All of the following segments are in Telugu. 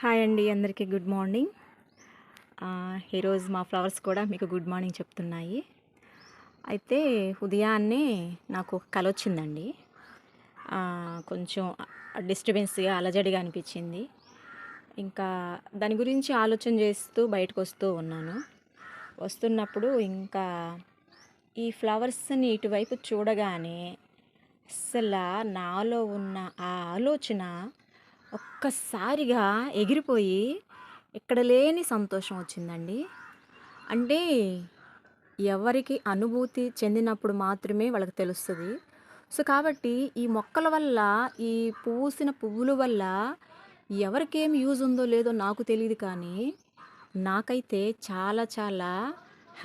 హాయ్ అండి, అందరికీ గుడ్ మార్నింగ్. ఈరోజు మా ఫ్లవర్స్ కూడా మీకు గుడ్ మార్నింగ్ చెప్తున్నాయి. అయితే ఉదయాన్నే నాకు ఒక కల వచ్చిందండి. కొంచెం డిస్టర్బెన్స్గా అలజడిగా అనిపించింది. ఇంకా దాని గురించి ఆలోచన చేస్తూ బయటకు వస్తూ ఉన్నాను. వస్తున్నప్పుడు ఇంకా ఈ ఫ్లవర్స్ని ఇటువైపు చూడగానే అస్సలు నాలో ఉన్న ఆ ఆలోచన ఒక్కసారిగా ఎగిరిపోయి ఎక్కడ లేని సంతోషం వచ్చిందండి. అంటే ఎవరికి అనుభూతి చెందినప్పుడు మాత్రమే వాళ్ళకి తెలుస్తుంది. సో కాబట్టి ఈ మొక్కల వల్ల, ఈ పూసిన పువ్వుల వల్ల ఎవరికేమి యూజ్ ఉందో లేదో నాకు తెలియదు, కానీ నాకైతే చాలా చాలా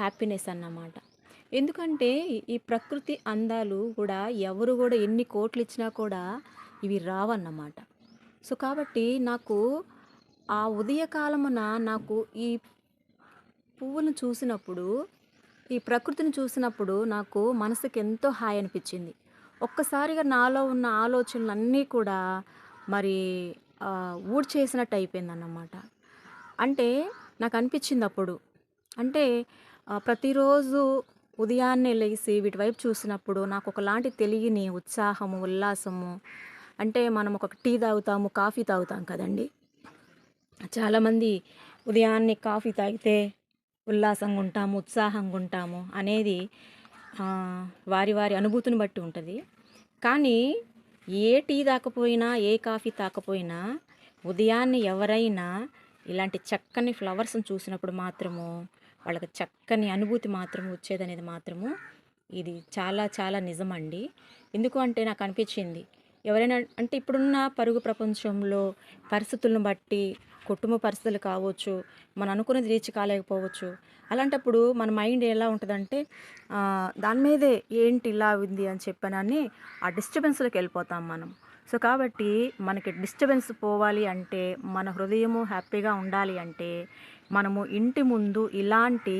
హ్యాపీనెస్ అన్నమాట. ఎందుకంటే ఈ ప్రకృతి అందాలు కూడా ఎవరు కూడా ఎన్ని కోట్లు ఇచ్చినా కూడా ఇవి రావన్నమాట. సో కాబట్టి నాకు ఆ ఉదయకాలమున నాకు ఈ పువ్వులను చూసినప్పుడు, ఈ ప్రకృతిని చూసినప్పుడు నాకు మనసుకి ఎంతో హాయి అనిపించింది. ఒక్కసారిగా నాలో ఉన్న ఆలోచనలన్నీ కూడా మరి ఊడ్చేసినట్టు అయిపోయిందన్నమాట. అంటే నాకు అనిపించింది అప్పుడు. అంటే ప్రతిరోజు ఉదయాన్నే లెగిసి వీటి వైపు చూసినప్పుడు నాకు ఒకలాంటి తెలియని ఉత్సాహము, ఉల్లాసము. అంటే మనం ఒక టీ తాగుతాము, కాఫీ తాగుతాం కదండి. చాలామంది ఉదయాన్నే కాఫీ తాగితే ఉల్లాసంగా ఉంటాము, ఉత్సాహంగా ఉంటాము అనేది వారి వారి అనుభూతిని బట్టి ఉంటుంది. కానీ ఏ టీ తాకపోయినా, ఏ కాఫీ తాకపోయినా ఉదయాన్నే ఎవరైనా ఇలాంటి చక్కని ఫ్లవర్స్ని చూసినప్పుడు మాత్రము వాళ్ళకి చక్కని అనుభూతి మాత్రం వచ్చేదనేది మాత్రము ఇది చాలా చాలా నిజమండి. ఎందుకు అంటే నాకు అనిపించింది, ఎవరైనా అంటే ఇప్పుడున్న పరుగు ప్రపంచంలో పరిస్థితులను బట్టి, కుటుంబ పరిస్థితులు కావచ్చు, మనం అనుకున్నది రీచ్ కాలేకపోవచ్చు. అలాంటప్పుడు మన మైండ్ ఎలా ఉంటుందంటే దాని మీదే ఏంటి ఇలా ఉంది అని చెప్పనని ఆ డిస్టర్బెన్స్లోకి వెళ్ళిపోతాం మనం. సో కాబట్టి మనకి డిస్టర్బెన్స్ పోవాలి అంటే, మన హృదయము హ్యాపీగా ఉండాలి అంటే, మనము ఇంటి ముందు ఇలాంటి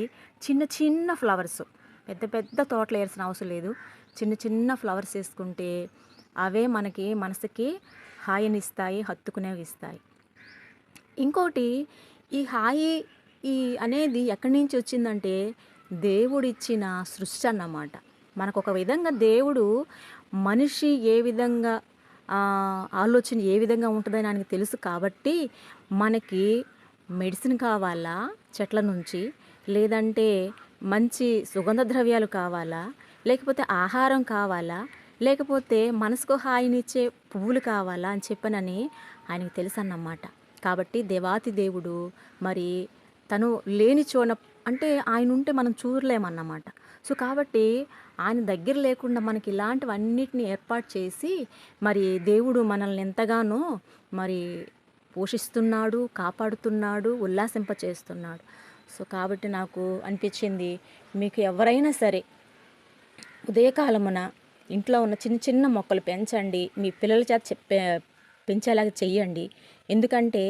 చిన్న చిన్న ఫ్లవర్స్, పెద్ద పెద్ద తోటలు వేయాల్సిన అవసరం లేదు, చిన్న చిన్న ఫ్లవర్స్ వేసుకుంటే అవే మనకి మనసుకి హాయినిస్తాయి, హత్తుకునేవి ఇస్తాయి. ఇంకోటి, ఈ హాయి ఈ అనేది ఎక్కడి నుంచి వచ్చిందంటే దేవుడిచ్చిన సృష్టి అన్నమాట. మనకు ఒక విధంగా దేవుడు మనిషి ఏ విధంగా ఆలోచన ఏ విధంగా ఉంటుందని ఆయనకు తెలుసు కాబట్టి మనకి మెడిసిన్ కావాలా చెట్ల నుంచి, లేదంటే మంచి సుగంధ ద్రవ్యాలు కావాలా, లేకపోతే ఆహారం కావాలా, లేకపోతే మనసుకు హాయినిచ్చే పువ్వులు కావాలా అని చెప్పనని ఆయనకు తెలుసు అన్నమాట. కాబట్టి దేవాతి దేవుడు మరి తను లేని చోన అంటే ఆయన ఉంటే మనం చూడలేమన్నమాట. సో కాబట్టి ఆయన దగ్గర లేకుండా మనకి ఇలాంటివన్నిటిని ఏర్పాటు చేసి మరి దేవుడు మనల్ని ఎంతగానో మరి పోషిస్తున్నాడు, కాపాడుతున్నాడు, ఉల్లాసింపచేస్తున్నాడు. సో కాబట్టి నాకు అనిపించింది, మీకు ఎవరైనా సరే ఉదయకాలమున ఇంట్లో ఉన్న చిన్న చిన్న మొక్కలు పెంచండి, మీ పిల్లల చేత పెంచేలాగా చెయ్యండి. ఎందుకంటే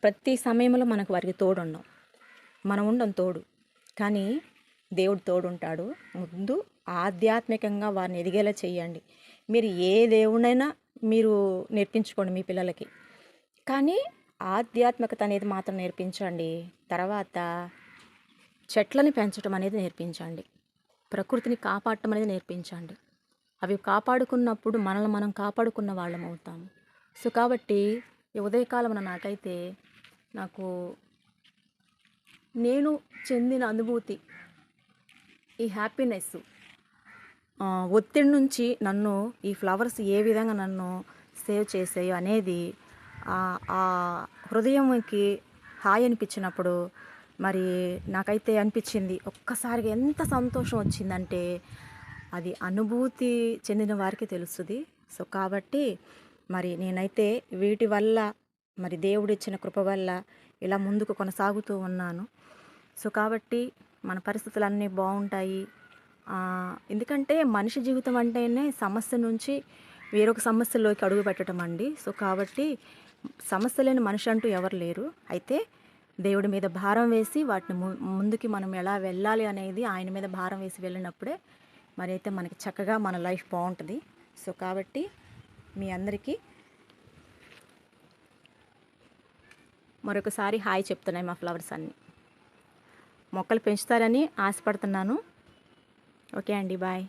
ప్రతి సమయంలో మనకు వారికి తోడుండం, మనం ఉండం తోడు, కానీ దేవుడు తోడుంటాడు. ముందు ఆధ్యాత్మికంగా వారిని ఎదిగేలా చెయ్యండి. మీరు ఏ దేవుడైనా మీరు నేర్పించుకోండి మీ పిల్లలకి, కానీ ఆధ్యాత్మికత అనేది మాత్రం నేర్పించండి. తర్వాత చెట్లని పెంచడం అనేది నేర్పించండి, ప్రకృతిని కాపాడటం అనేది నేర్పించండి. అవి కాపాడుకున్నప్పుడు మనల్ని మనం కాపాడుకున్న వాళ్ళం అవుతాము. సో కాబట్టి ఈ ఉదయకాలమున నాకైతే నాకు నేను చెందిన అనుభూతి, ఈ హ్యాపీనెస్, ఒత్తిడి నుంచి నన్ను ఈ ఫ్లవర్స్ ఏ విధంగా నన్ను సేవ్ చేసాయో అనేది ఆ హృదయంకి హాయి అనిపించినప్పుడు మరి నాకైతే అనిపించింది, ఒక్కసారిగా ఎంత సంతోషం వచ్చిందంటే అది అనుభూతి చెందిన వారికి తెలుస్తుంది. సో కాబట్టి మరి నేనైతే వీటి వల్ల మరి దేవుడిచ్చిన కృప వల్ల ఇలా ముందుకు కొనసాగుతూ ఉన్నాను. సో కాబట్టి మన పరిస్థితులన్నీ బాగుంటాయి. ఎందుకంటే మనిషి జీవితం అంటేనే సమస్య నుంచి వేరొక సమస్యలోకి అడుగు పెట్టడం అండి. సో కాబట్టి సమస్య లేని మనిషి అంటూ ఎవరు లేరు. అయితే దేవుడి మీద భారం వేసి వాటిని ముందుకి మనం ఎలా వెళ్ళాలి అనేది ఆయన మీద భారం వేసి వెళ్ళినప్పుడే మరి అయితే మనకి చక్కగా మన లైఫ్ బాగుంటుంది. సో కాబట్టి మీ అందరికీ మరొకసారి హాయ్ చెప్తున్నాయి మా ఫ్లవర్స్ అన్నీ. మొక్కలు పెంచుతారని ఆశపడుతున్నాను. ఓకే అండి, బాయ్.